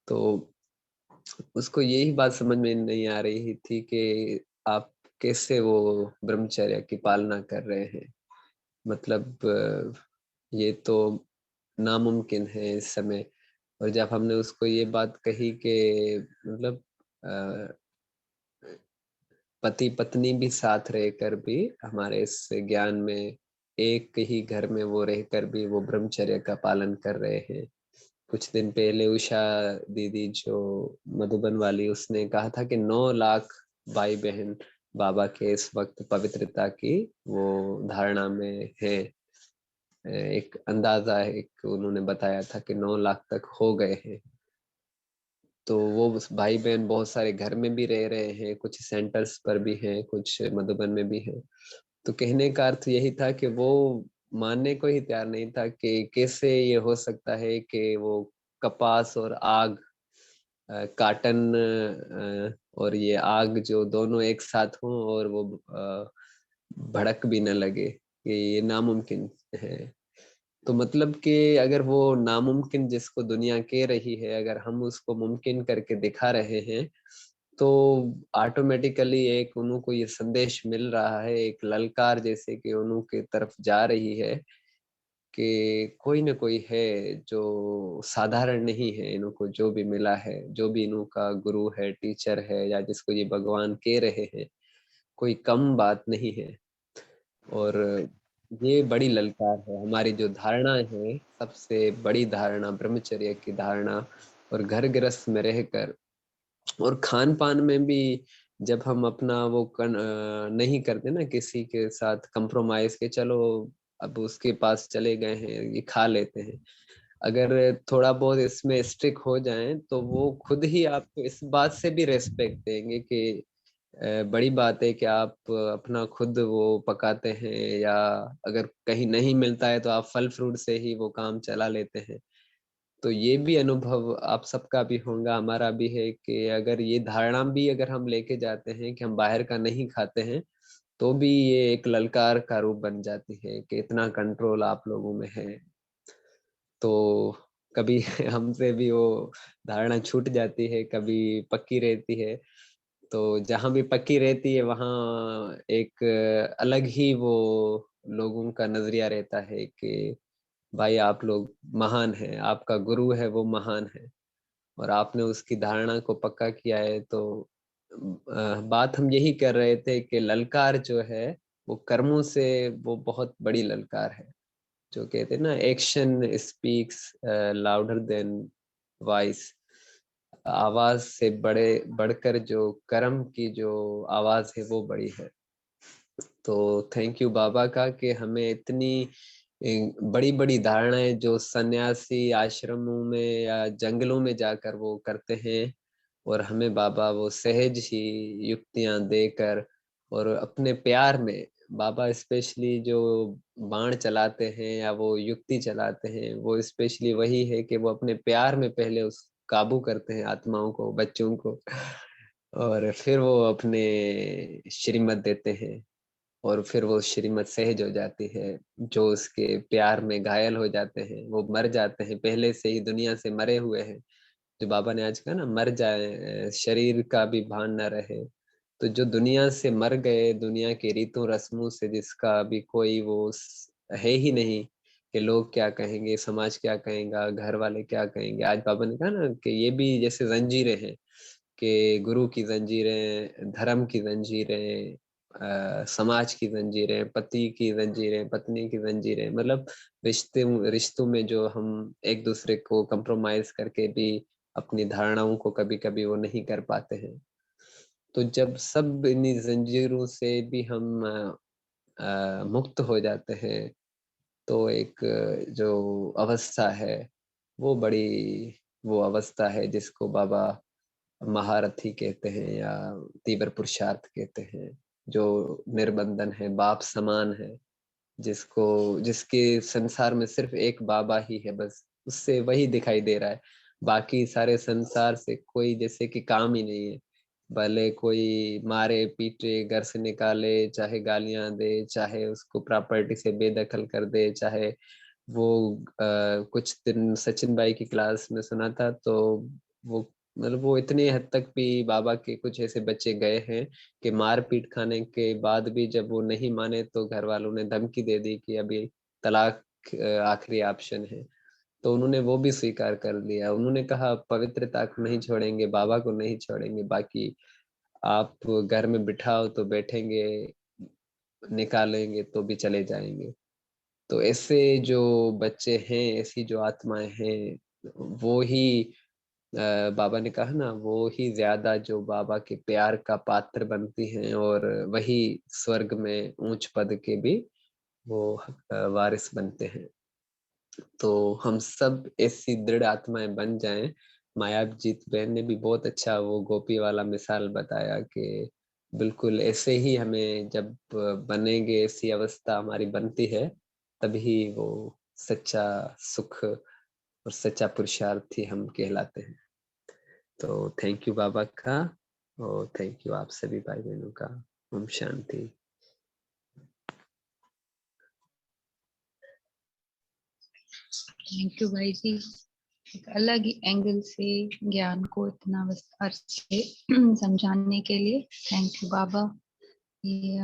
तो उसको यही बात समझ में नहीं आ रही थी कि आप कैसे वो ब्रह्मचर्य की पालना कर रहे हैं। मतलब ये तो नामुमकिन है इस समय। और जब हमने उसको ये बात कही कि मतलब पति पत्नी भी साथ रहकर भी हमारे इस ज्ञान में, एक ही घर में वो रहकर भी वो ब्रह्मचर्य का पालन कर रहे हैं। कुछ दिन पहले उषा दीदी जो मधुबन वाली, उसने कहा था कि 9 लाख भाई बहन बाबा के इस वक्त पवित्रता की वो धारणा में है। एक अंदाजा है, एक उन्होंने बताया था कि 9 लाख तक हो गए हैं। तो वो भाई बहन बहुत सारे घर में भी रह रहे हैं, कुछ सेंटर्स पर भी हैं, कुछ मधुबन में भी हैं। तो कहने का अर्थ यही था कि वो मानने को ही तैयार नहीं था कि कैसे ये हो सकता है कि वो कपास और आग, काटन और ये आग जो दोनों एक साथ हों और वो भड़क भी न लगे, कि ये नामुमकिन है। तो मतलब कि अगर वो नामुमकिन जिसको दुनिया कह रही है, अगर हम उसको मुमकिन करके दिखा रहे हैं, तो ऑटोमेटिकली एक उनको ये संदेश मिल रहा है, एक ललकार जैसे कि उन्हों की तरफ जा रही है कि कोई ना कोई है जो साधारण नहीं है। इनको जो भी मिला है, जो भी इनका गुरु है, टीचर है, या जिसको ये भगवान कह रहे हैं, कोई कम बात नहीं है। और ये बड़ी ललकार है। हमारी जो धारणा है, सबसे बड़ी धारणा ब्रह्मचर्य की धारणा, और घर गृहस्थ में रहकर और खान पान में भी जब हम अपना वो नहीं करते ना किसी के साथ कंप्रोमाइज के, चलो अब उसके पास चले गए हैं, ये खा लेते हैं। अगर थोड़ा बहुत इसमें स्ट्रिक हो जाएं तो वो खुद ही आपको इस बात से भी रेस्पेक्ट देंगे कि बड़ी बात है कि आप अपना खुद वो पकाते हैं, या अगर कहीं नहीं मिलता है तो आप फल फ्रूट से ही वो काम चला लेते हैं। तो ये भी अनुभव आप सबका भी होगा, हमारा भी है कि अगर ये धारणा भी अगर हम लेके जाते हैं कि हम बाहर का नहीं खाते हैं, तो भी ये एक ललकार का रूप बन जाती है कि इतना कंट्रोल आप लोगों में है। तो कभी हमसे भी वो धारणा छूट जाती है, कभी पक्की रहती है। तो जहाँ भी पक्की रहती है वहाँ एक अलग ही वो लोगों का नजरिया रहता है कि भाई आप लोग महान हैं, आपका गुरु है वो महान है, और आपने उसकी धारणा को पक्का किया है। तो बात हम यही कर रहे थे कि ललकार जो है वो कर्मों से वो बहुत बड़ी ललकार है। जो कहते हैं ना, action speaks louder than voice. आवाज से बढ़कर जो कर्म की जो आवाज है वो बड़ी है। तो थैंक यू बाबा का कि हमें इतनी बड़ी बड़ी धारणाएं जो सन्यासी आश्रमों में या जंगलों में जाकर वो करते हैं, और हमें बाबा वो सहज ही युक्तियां देकर, और अपने प्यार में बाबा स्पेशली जो बाण चलाते हैं या वो युक्ति चलाते हैं, वो स्पेशली वही है कि वो अपने प्यार में पहले उस काबू करते हैं आत्माओं को, बच्चों को, और फिर वो अपने श्रीमत देते हैं, और फिर वो श्रीमत सहज हो जाती है। जो उसके प्यार में घायल हो जाते हैं वो मर जाते हैं, पहले से ही दुनिया से मरे हुए हैं। जो बाबा ने आज कहा ना, मर जाए शरीर का भी भान न रहे। तो जो दुनिया से मर गए, दुनिया के रीतों रस्मों से जिसका अभी कोई वो है ही नहीं कि लोग क्या कहेंगे, समाज क्या कहेगा, घर वाले क्या कहेंगे। आज बाबा ने कहा ना कि ये भी जैसे जंजीरें हैं, कि गुरु की जंजीरें, धर्म की जंजीरें, समाज की जंजीरें, पति की जंजीरें, पत्नी की जंजीरें, मतलब रिश्तों में जो हम एक दूसरे को कंप्रोमाइज करके भी अपनी धारणाओं को कभी कभी वो नहीं कर पाते हैं। तो जब सब इन्हीं जंजीरों से भी हम मुक्त हो जाते हैं, तो एक जो अवस्था है वो बड़ी वो अवस्था है जिसको बाबा महारथी कहते हैं या तीव्र पुरुषार्थ कहते हैं। जो निर्बंधन है, बाप समान है, जिसको जिसके संसार में सिर्फ एक बाबा ही है, बस उससे वही दिखाई दे रहा है। बाकी सारे संसार से कोई जैसे कि काम ही नहीं है। भले कोई मारे पीटे, घर से निकाले, चाहे गालियां दे, चाहे उसको प्रॉपर्टी से बेदखल कर दे, चाहे वो कुछ दिन सचिन भाई की क्लास में सुना था, तो वो मतलब वो इतने हद तक भी बाबा के कुछ ऐसे बच्चे गए हैं कि मार पीट खाने के बाद भी जब वो नहीं माने तो घर वालों ने धमकी दे दी कि अभी तलाक आखिरी ऑप्शन है। तो उन्होंने वो भी स्वीकार कर लिया। उन्होंने कहा पवित्रता को नहीं छोड़ेंगे, बाबा को नहीं छोड़ेंगे, बाकी आप घर में बिठाओ तो बैठेंगे, निकालेंगे तो भी चले जाएंगे। तो ऐसे जो बच्चे हैं, ऐसी जो आत्माएं हैं, वो ही बाबा ने कहा ना, वो ही ज्यादा जो बाबा के प्यार का पात्र बनती हैं, और वही स्वर्ग में ऊंच पद के भी वो वारिस बनते हैं। तो हम सब ऐसी दृढ़ आत्माएं बन जाएं। मायाजीत बहन ने भी बहुत अच्छा वो गोपी वाला मिसाल बताया कि बिल्कुल ऐसे ही हमें जब बनेंगे, ऐसी अवस्था हमारी बनती है, तभी वो सच्चा सुख और सच्चा पुरुषार्थी हम कहलाते हैं। तो थैंक यू बाबा का, और थैंक यू आप सभी भाई बहनों का। ओम शांति। थैंक यू भाई जी, एक अलग ही एंगल से ज्ञान को इतना विस्तार से समझाने के लिए। थैंक यू बाबा। ये